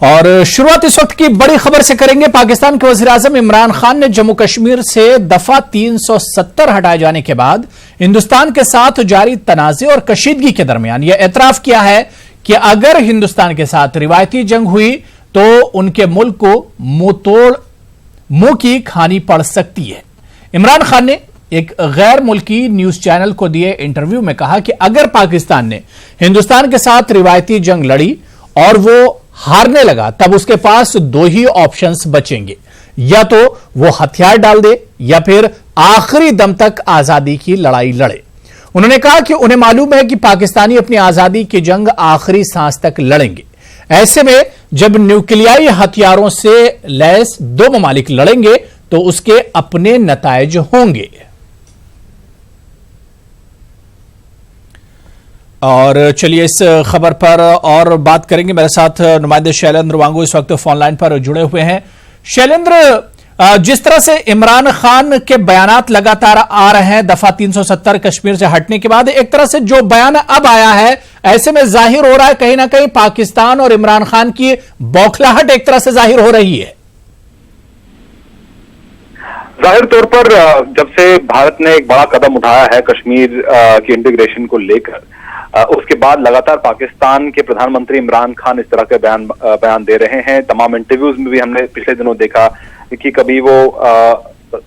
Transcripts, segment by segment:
और शुरुआत इस वक्त की बड़ी खबर से करेंगे। पाकिस्तान के वज़ीर-ए-आज़म इमरान खान ने जम्मू कश्मीर से दफा 370 हटाए जाने के बाद हिंदुस्तान के साथ जारी तनाज़े और कशीदगी के दरमियान यह एतराफ किया है कि अगर हिंदुस्तान के साथ रिवायती जंग हुई तो उनके मुल्क को मुंह की खानी पड़ सकती है। इमरान खान ने एक गैर मुल्की न्यूज चैनल को दिए इंटरव्यू में कहा कि अगर पाकिस्तान ने हिंदुस्तान के साथ रिवायती जंग लड़ी और वो हारने लगा तब उसके पास दो ही ऑप्शंस बचेंगे, या तो वो हथियार डाल दे या फिर आखिरी दम तक आजादी की लड़ाई लड़े। उन्होंने कहा कि उन्हें मालूम है कि पाकिस्तानी अपनी आजादी की जंग आखिरी सांस तक लड़ेंगे। ऐसे में जब न्यूक्लियाई हथियारों से लैस दो ममालिक लड़ेंगे तो उसके अपने नताइज होंगे। और चलिए इस खबर पर और बात करेंगे। मेरे साथ नुमाइंदे शैलेंद्र वांगू इस वक्त फोन लाइन पर जुड़े हुए हैं। शैलेंद्र, जिस तरह से इमरान खान के बयानात लगातार आ रहे हैं दफा 370 कश्मीर से हटने के बाद, एक तरह से जो बयान अब आया है ऐसे में जाहिर हो रहा है कहीं ना कहीं पाकिस्तान और इमरान खान की बौखलाहट एक तरह से जाहिर हो रही है। जाहिर तौर पर जब से भारत ने एक बड़ा कदम उठाया है कश्मीर की इंटीग्रेशन को लेकर, उसके बाद लगातार पाकिस्तान के प्रधानमंत्री इमरान खान इस तरह के बयान दे रहे हैं। तमाम इंटरव्यूज में भी हमने पिछले दिनों देखा कि कभी वो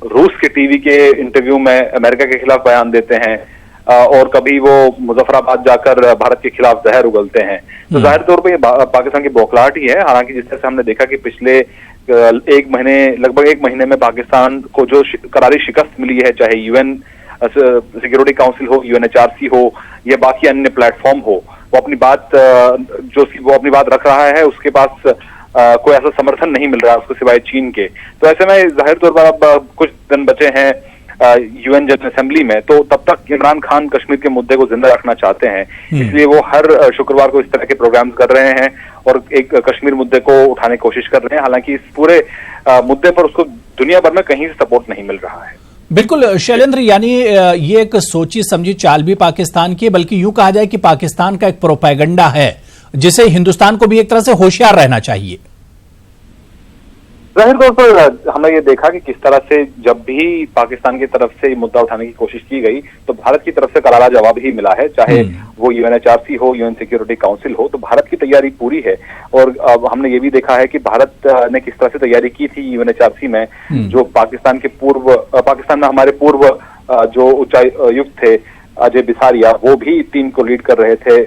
रूस के टीवी के इंटरव्यू में अमेरिका के खिलाफ बयान देते हैं और कभी वो मुजफ्फराबाद जाकर भारत के खिलाफ जहर उगलते हैं। तो जाहिर तौर पर ये पाकिस्तान की बौखलाहट ही है। हालांकि जिस तरह से हमने देखा कि पिछले लगभग एक महीने में पाकिस्तान को जो करारी शिकस्त मिली है, चाहे यूएन सिक्योरिटी काउंसिल हो, यूएनएचआरसी हो या बाकी अन्य प्लेटफॉर्म हो, वो अपनी बात रख रहा है। उसके पास कोई ऐसा समर्थन नहीं मिल रहा है उसको सिवाय चीन के। तो ऐसे में जाहिर तौर पर अब कुछ दिन बचे हैं यूएन जनरल असेंबली में, तो तब तक इमरान खान कश्मीर के मुद्दे को जिंदा रखना चाहते हैं। इसलिए वो हर शुक्रवार को इस तरह के प्रोग्राम्स कर रहे हैं और एक कश्मीर मुद्दे को उठाने की कोशिश कर रहे हैं। हालांकि इस पूरे मुद्दे पर उसको दुनिया भर में कहीं से सपोर्ट नहीं मिल रहा है। बिल्कुल शैलेंद्र, यानी ये एक सोची समझी चाल भी पाकिस्तान की, बल्कि यूं कहा जाए कि पाकिस्तान का एक प्रोपेगेंडा है जिसे हिंदुस्तान को भी एक तरह से होशियार रहना चाहिए। जाहिर तौर पर हमने ये देखा कि किस तरह से जब भी पाकिस्तान की तरफ से मुद्दा उठाने की कोशिश की गई तो भारत की तरफ से करारा जवाब ही मिला है, चाहे वो यूएनएचआरसी हो, यूएन सिक्योरिटी काउंसिल हो। तो भारत की तैयारी पूरी है। और अब हमने ये भी देखा है कि भारत ने किस तरह से तैयारी की थी यूएनएचआरसी में, जो पाकिस्तान में हमारे पूर्व जो उच्चायुक्त थे अजय बिसारिया, वो भी टीम को लीड कर रहे थे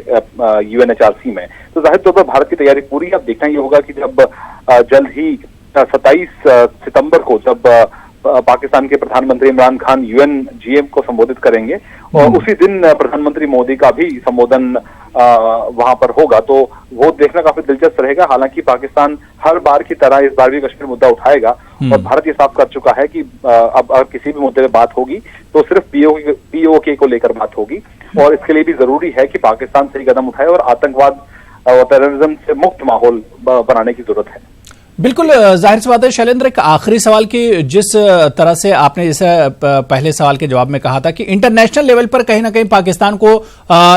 यूएनएचआरसी में। तो जाहिर तौर पर भारत की तैयारी पूरी। अब देखना ये होगा कि जब जल्द ही 27 सितंबर को जब पाकिस्तान के प्रधानमंत्री इमरान खान यूएन जीएम को संबोधित करेंगे और उसी दिन प्रधानमंत्री मोदी का भी संबोधन वहां पर होगा, तो वो देखना काफी दिलचस्प रहेगा। हालांकि पाकिस्तान हर बार की तरह इस बार भी कश्मीर मुद्दा उठाएगा और भारत ये साफ कर चुका है कि अब अगर किसी भी मुद्दे पे बात होगी तो सिर्फ पीओके को लेकर बात होगी। और इसके लिए भी जरूरी है कि पाकिस्तान सही कदम उठाए और आतंकवाद और टेररिज्म से मुक्त माहौल बनाने की जरूरत है। बिल्कुल, जाहिर सी बात है शैलेंद्र, एक आखिरी सवाल की जिस तरह से आपने जैसे पहले सवाल के जवाब में कहा था कि इंटरनेशनल लेवल पर कहीं ना कहीं पाकिस्तान को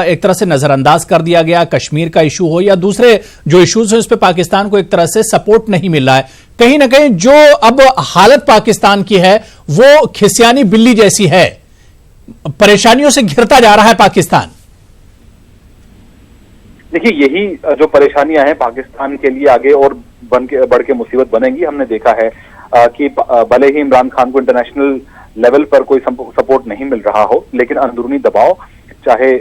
एक तरह से नजरअंदाज कर दिया गया, कश्मीर का इशू हो या दूसरे जो इश्यूज हैं उस पर पाकिस्तान को एक तरह से सपोर्ट नहीं मिल रहा है। कहीं ना कहीं जो अब हालत पाकिस्तान की है वो खिसियानी बिल्ली जैसी है, परेशानियों से घिरता जा रहा है पाकिस्तान। देखिए, यही जो परेशानियां हैं पाकिस्तान के लिए आगे और बढ़ के मुसीबत बनेंगी। हमने देखा है कि भले ही इमरान खान को इंटरनेशनल लेवल पर कोई सपोर्ट नहीं मिल रहा हो, लेकिन अंदरूनी दबाव, चाहे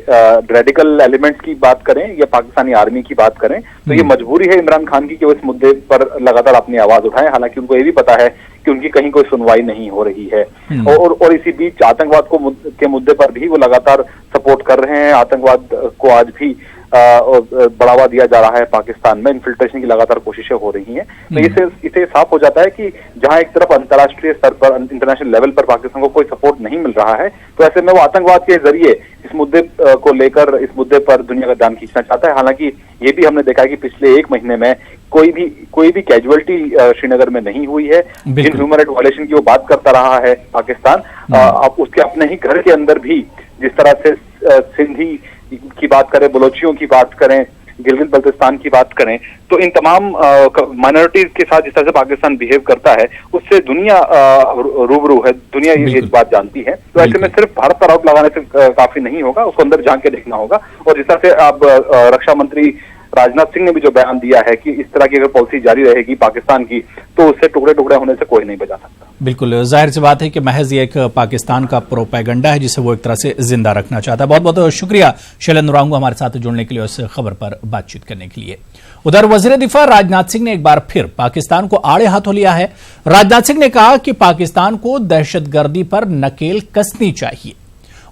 रेडिकल एलिमेंट्स की बात करें या पाकिस्तानी आर्मी की बात करें, तो ये मजबूरी है इमरान खान की कि वो इस मुद्दे पर लगातार अपनी आवाज उठाएं। हालांकि उनको ये भी पता है कि उनकी कहीं कोई सुनवाई नहीं हो रही है। और इसी बीच आतंकवाद के मुद्दे पर भी वो लगातार सपोर्ट कर रहे हैं। आतंकवाद को आज भी बढ़ावा दिया जा रहा है पाकिस्तान में, इन्फिल्ट्रेशन की लगातार कोशिशें हो रही हैं। तो इसे साफ हो जाता है कि जहां एक तरफ अंतर्राष्ट्रीय स्तर पर, इंटरनेशनल लेवल पर पाकिस्तान को कोई सपोर्ट नहीं मिल रहा है, तो ऐसे में वो आतंकवाद के जरिए इस मुद्दे को लेकर, इस मुद्दे पर दुनिया का ध्यान खींचना चाहता है। हालांकि ये भी हमने देखा है कि पिछले एक महीने में कोई भी कैजुअलिटी श्रीनगर में नहीं हुई है। जिन ह्यूमन राइट वायलेशन की वो बात करता रहा है पाकिस्तान, अब उसके अपने ही घर के अंदर भी जिस तरह से सिंधी की बात करें, बलोचियों की बात करें गिलगित बल्तिस्तान की बात करें, तो इन तमाम माइनॉरिटीज के साथ जिस तरह से पाकिस्तान बिहेव करता है उससे दुनिया रूबरू है, दुनिया ये बात जानती है। तो ऐसे में सिर्फ भारत पर आरोप लगाने से काफी नहीं होगा, उसको अंदर झांक के देखना होगा। और जिस तरह से अब रक्षा मंत्री राजनाथ सिंह ने भी जो बयान दिया है कि इस तरह की अगर पॉलिसी जारी रहेगी पाकिस्तान की तो उससे टुकड़े टुकड़े होने से कोई नहीं बचा सकता। बिल्कुल जाहिर सी बात है कि महज ये एक पाकिस्तान का प्रोपेगेंडा है जिसे वो एक तरह से जिंदा रखना चाहता है। बहुत बहुत शुक्रिया शैलेंद्र उरांव हमारे साथ जुड़ने के लिए और इस खबर पर बातचीत करने के लिए। उधर वजीर दिफा राजनाथ सिंह ने एक बार फिर पाकिस्तान को आड़े हाथों लिया है। राजनाथ सिंह ने कहा कि पाकिस्तान को दहशतगर्दी पर नकेल कसनी चाहिए।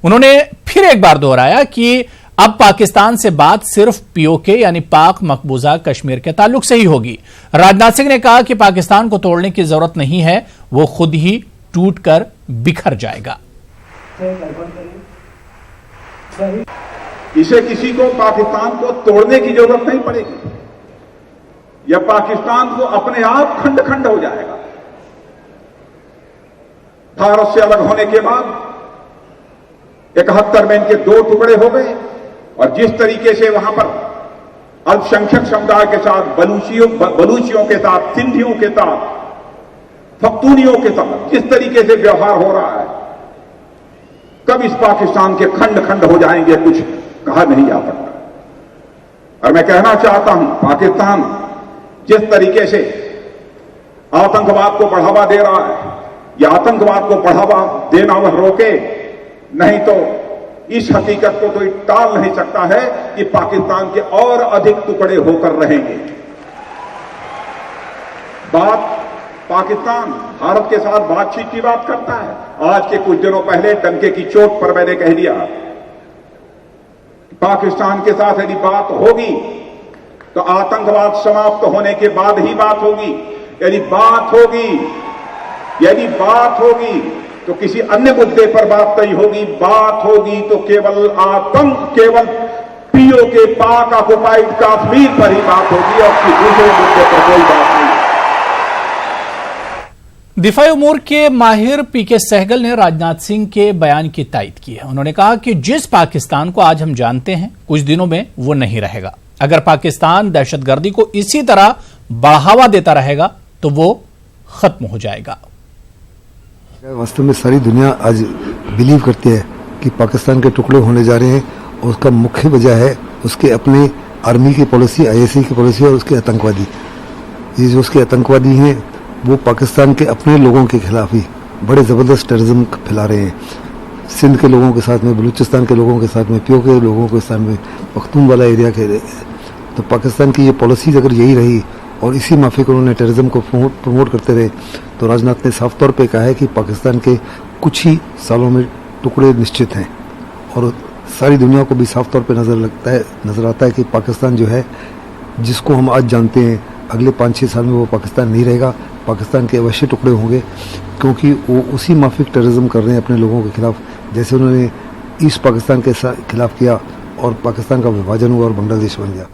उन्होंने फिर एक बार दोहराया कि अब पाकिस्तान से बात सिर्फ पीओके यानी पाक मकबूजा कश्मीर के ताल्लुक से ही होगी। राजनाथ सिंह ने कहा कि पाकिस्तान को तोड़ने की जरूरत नहीं है, वो खुद ही टूटकर बिखर जाएगा। इसे किसी को पाकिस्तान को तोड़ने की जरूरत नहीं पड़ेगी, यह पाकिस्तान को अपने आप खंड खंड हो जाएगा। भारत से अलग होने के बाद 71 में इनके 2 टुकड़े हो गए और जिस तरीके से वहां पर अल्पसंख्यक समुदाय के साथ बलूचियों के साथ, सिंधियों के साथ, पख्तूनियों के साथ जिस तरीके से व्यवहार हो रहा है, कब इस पाकिस्तान के खंड खंड हो जाएंगे कुछ कहा नहीं जा सकता। और मैं कहना चाहता हूं, पाकिस्तान जिस तरीके से आतंकवाद को बढ़ावा दे रहा है, या आतंकवाद को बढ़ावा देना वह रोके, नहीं तो इस हकीकत को तो टाल नहीं सकता है कि पाकिस्तान के और अधिक टुकड़े होकर रहेंगे। पाकिस्तान भारत के साथ बातचीत की बात करता है। आज के कुछ दिनों पहले डंके की चोट पर मैंने कह दिया, पाकिस्तान के साथ यदि बात होगी तो आतंकवाद समाप्त होने के बाद ही बात होगी। यदि बात होगी तो किसी अन्य मुद्दे पर बात नहीं होगी। बात होगी तो केवल पीओके पाक ऑक्युपाइड कश्मीर पर ही बात होगी और किसी दूसरे मुद्दे पर कोई बात नहीं। दिफाई उमूर के माहिर पीके सहगल ने राजनाथ सिंह के बयान की तायद की है। उन्होंने कहा कि जिस पाकिस्तान को आज हम जानते हैं कुछ दिनों में वो नहीं रहेगा। अगर पाकिस्तान दहशतगर्दी को इसी तरह बढ़ावा देता रहेगा तो वो खत्म हो जाएगा। वास्तव में सारी दुनिया आज बिलीव करती है कि पाकिस्तान के टुकड़े होने जा रहे हैं और उसका मुख्य वजह है उसके अपने आर्मी की पॉलिसी, ISI की पॉलिसी और उसके आतंकवादी। ये जो उसके आतंकवादी हैं वो पाकिस्तान के अपने लोगों के खिलाफ ही बड़े ज़बरदस्त टेररिज्म फैला रहे हैं। सिंध के लोगों के साथ में, बलूचिस्तान के लोगों के साथ में, पीओके के लोगों के साथ में, पख्तून वाला एरिया के। तो पाकिस्तान की ये पॉलिसीज अगर यही रही और इसी माफिक उन्होंने टेररिज्म को प्रमोट करते रहे तो राजनाथ ने साफ तौर पे कहा है कि पाकिस्तान के कुछ ही सालों में टुकड़े निश्चित हैं। और सारी दुनिया को भी साफ तौर पे नज़र आता है कि पाकिस्तान जो है जिसको हम आज जानते हैं अगले 5-6 साल में वो पाकिस्तान नहीं रहेगा। पाकिस्तान के अवश्य टुकड़े होंगे क्योंकि वो उसी माफिक टेररिज्म कर रहे हैं अपने लोगों के खिलाफ जैसे उन्होंने ईस्ट पाकिस्तान के खिलाफ किया और पाकिस्तान का विभाजन हुआ और बांग्लादेश बन गया।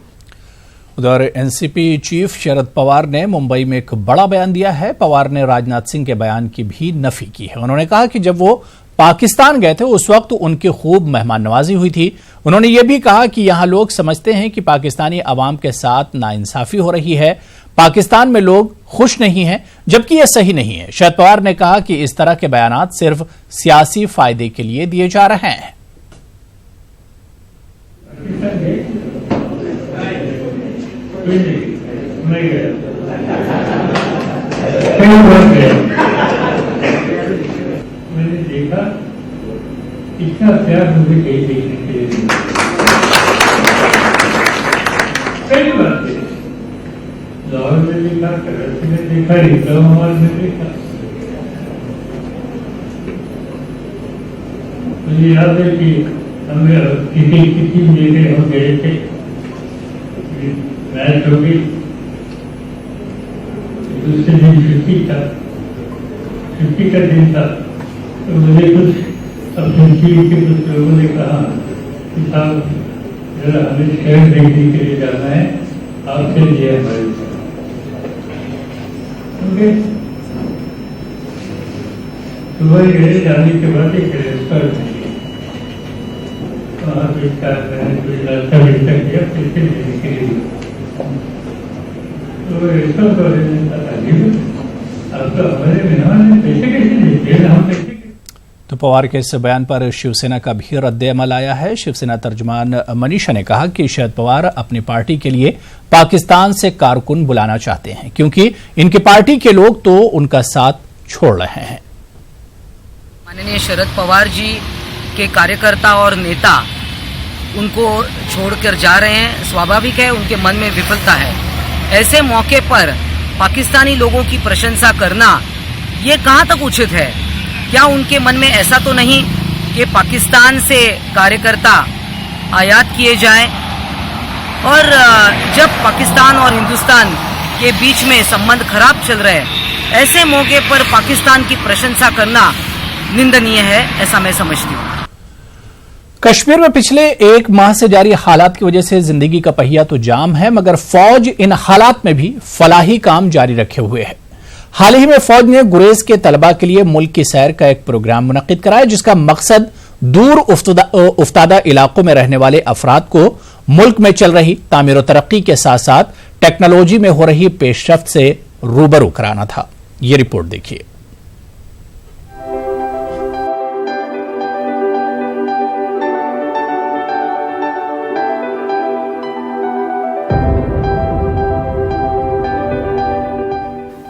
उधर एनसीपी चीफ शरद पवार ने मुंबई में एक बड़ा बयान दिया है। पवार ने राजनाथ सिंह के बयान की भी नफी की है। उन्होंने कहा कि जब वो पाकिस्तान गए थे उस वक्त उनकी खूब मेहमान नवाजी हुई थी। उन्होंने ये भी कहा कि यहां लोग समझते हैं कि पाकिस्तानी अवाम के साथ नाइंसाफी हो रही है, पाकिस्तान में लोग खुश नहीं हैं, जबकि यह सही नहीं है। शरद पवार ने कहा कि इस तरह के बयानात सिर्फ सियासी फायदे के लिए दिए जा रहे हैं। मैंने देखा इतना प्यार मुझे कहीं देखने के लिए कई बार लाहौर में देखा, कराची में देखा, इस्लामाबाद में देखा। मुझे याद है कि हमें किसी मेले हम गए थे, मैच हो गई, दूसरे दिन छुट्टी का दिन था। तो मुझे कुछ अपने टीम के कुछ लोगों ने कहा कि साहब जरा हमें शहर देखने के लिए जाना है, आपसे लिए हमारे सुबह गए। जाने के बाद एक रेस्टोरेंट है, तो वहाँ विस्तार करें, कोई रास्ता विस्तार किया पैसे देने के लिए। तो ऐसा तो अब तो हमारे मेहमान ने पैसे कैसे देते हैं, हम पैसे। तो पवार के इस बयान पर शिवसेना का भी रद्द-ए-अमल आया है। शिवसेना तर्जुमान मनीषा ने कहा कि शरद पवार अपनी पार्टी के लिए पाकिस्तान से कारकुन बुलाना चाहते हैं, क्योंकि इनकी पार्टी के लोग तो उनका साथ छोड़ रहे हैं। माननीय शरद पवार जी के कार्यकर्ता और नेता उनको छोड़कर जा रहे हैं, स्वाभाविक है उनके मन में विफलता है। ऐसे मौके पर पाकिस्तानी लोगों की प्रशंसा करना ये कहाँ तक उचित है? क्या उनके मन में ऐसा तो नहीं कि पाकिस्तान से कार्यकर्ता आयात किए जाएं? और जब पाकिस्तान और हिंदुस्तान के बीच में संबंध खराब चल रहे हैं, ऐसे मौके पर पाकिस्तान की प्रशंसा करना निंदनीय है, ऐसा मैं समझती हूँ। कश्मीर में पिछले एक माह से जारी हालात की वजह से जिंदगी का पहिया तो जाम है, मगर फौज इन हालात में भी फलाही काम जारी रखे हुए है। हाल ही में फौज ने गुरेज के तलबा के लिए मुल्क की सैर का एक प्रोग्राम मुनक्किद कराया, जिसका मकसद दूर उफ्तादा इलाकों में रहने वाले अफराद को मुल्क में चल रही तामीर और तरक्की के साथ साथ टेक्नोलॉजी में हो रही पेशरफ्त से रूबरू कराना था। ये रिपोर्ट देखिए।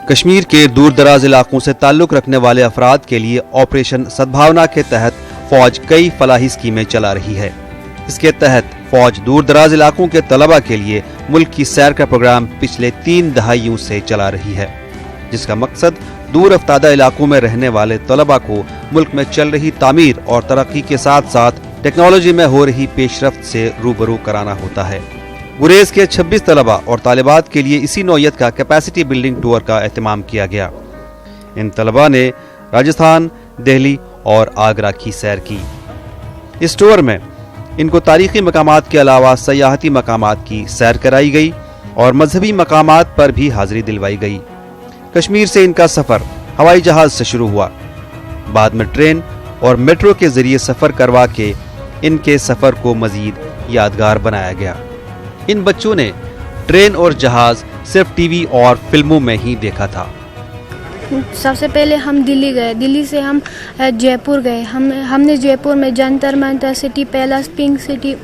कश्मीर के दूर दराज इलाकों से ताल्लुक रखने वाले अफराद के लिए ऑपरेशन सद्भावना के तहत फौज कई फलाही स्कीमें चला रही है। इसके तहत फौज दूर दराज इलाकों के तलबा के लिए मुल्क की सैर का प्रोग्राम पिछले 3 दहाइयों से चला रही है, जिसका मकसद दूर अफ्तादा इलाकों में रहने वाले तलबा को मुल्क में चल रही तामीर और तरक्की के साथ साथ टेक्नोलॉजी में हो रही पेशरफ्त से रूबरू कराना होता है। गुरेज के 26 तलबा और तालिबात के लिए इसी नौयत का कैपेसिटी बिल्डिंग टूर का एहतमाम किया गया। इन तलबा ने राजस्थान, दिल्ली और आगरा की सैर की। इस टूर में इनको तारीखी मकामात के अलावा सयाहती मकामात की सैर कराई गई और मजहबी मकामात पर भी हाजिरी दिलवाई गई। कश्मीर से इनका सफर हवाई जहाज से शुरू हुआ, बाद में ट्रेन और मेट्रो के जरिए सफर करवा के इनके सफर को मजीद यादगार बनाया गया। इन बच्चों ने ट्रेन और जहाज सिर्फ टीवी और फिल्मों में ही देखा था। सबसे पहले हम दिल्ली गए, दिल्ली से हम जयपुर गए। हमने जयपुर में Jantar Mantar, city palace, pink city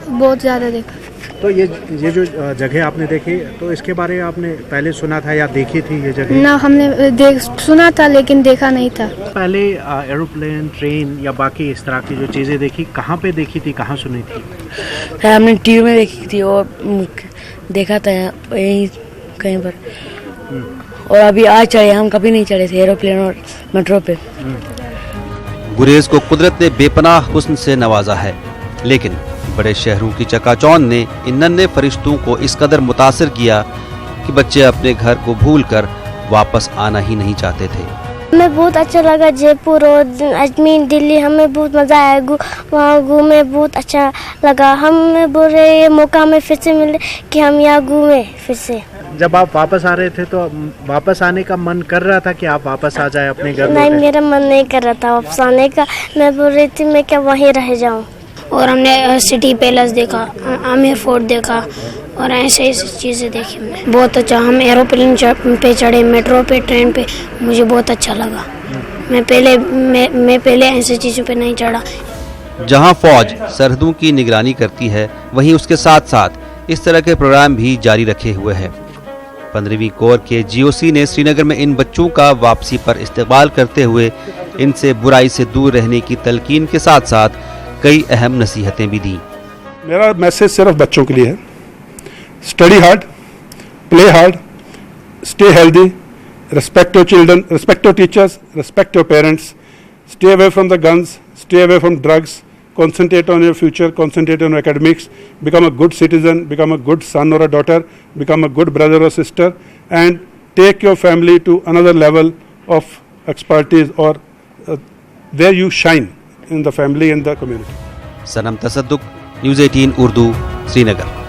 बहुत ज़्यादा देखा। तो ये जो जगह आपने देखी, तो इसके बारे में आपने पहले सुना था या देखी थी ये जगह? ना, हमने सुना था लेकिन देखा नहीं था। पहले एरोप्लेन, ट्रेन या बाकी इस तरह की जो चीज़ें देखी, कहाँ पे देखी थी, कहाँ सुनी थी? हमने टीवी में देखी थी और देखा था यहीं कहीं पर, और अभी आज चढ़े। हम कभी नहीं चढ़े थे एरोप्लेन और मेट्रो पे। गुरेज को कुदरत ने बेपनाह हुस्न से नवाजा है, लेकिन बड़े शहरों की चकाचौंध ने इन नन्हे फरिश्तों को इस कदर मुतासिर किया कि बच्चे अपने घर को भूलकर वापस आना ही नहीं चाहते थे। हमें बहुत अच्छा लगा जयपुर और अजमेर, दिल्ली, हमें बहुत मजा आया। वहाँ घूमे, बहुत अच्छा लगा। हमें बोल रहे ये मौका हमें फिर से मिले कि हम यहाँ घूमे फिर से। जब आप वापस आ रहे थे तो वापस आने का मन कर रहा था कि आप वापस आ जाए अपने घर? नहीं, मेरा मन नहीं कर रहा था वापस आने का। मैं बोल रही थी मैं क्या वहीं रह जाऊँ। और हमने सिटी पैलेस देखा, आमेर फोर्ट देखा और ऐसे चीज़ें देखी हमने। बहुत अच्छा। हम एरोप्लेन पे चढ़े, मेट्रो पे, ट्रेन पे, मुझे बहुत अच्छा लगा। मैं पहले ऐसी चीज़ों पे नहीं चढ़ा। जहां फौज सरहदों की निगरानी करती है, वहीं उसके साथ साथ इस तरह के प्रोग्राम भी जारी रखे हुए हैं। 15वीं कोर के जीओसी ने श्रीनगर में इन बच्चों का वापसी पर इस्तकबाल करते हुए इनसे बुराई से दूर रहने की तलकीन के साथ साथ कई अहम नसीहतें भी दी। मेरा मैसेज सिर्फ बच्चों के लिए है। Study hard, play hard, stay healthy, respect your children, respect your teachers, respect your parents, stay away from the guns, stay away from drugs, concentrate on your future, concentrate on academics, become a good citizen, become a good son or a daughter, become a good brother or sister, and take your family to another level of expertise or where you shine in the family and the community. Sanam Tasadduq, news 18 Urdu, Srinagar.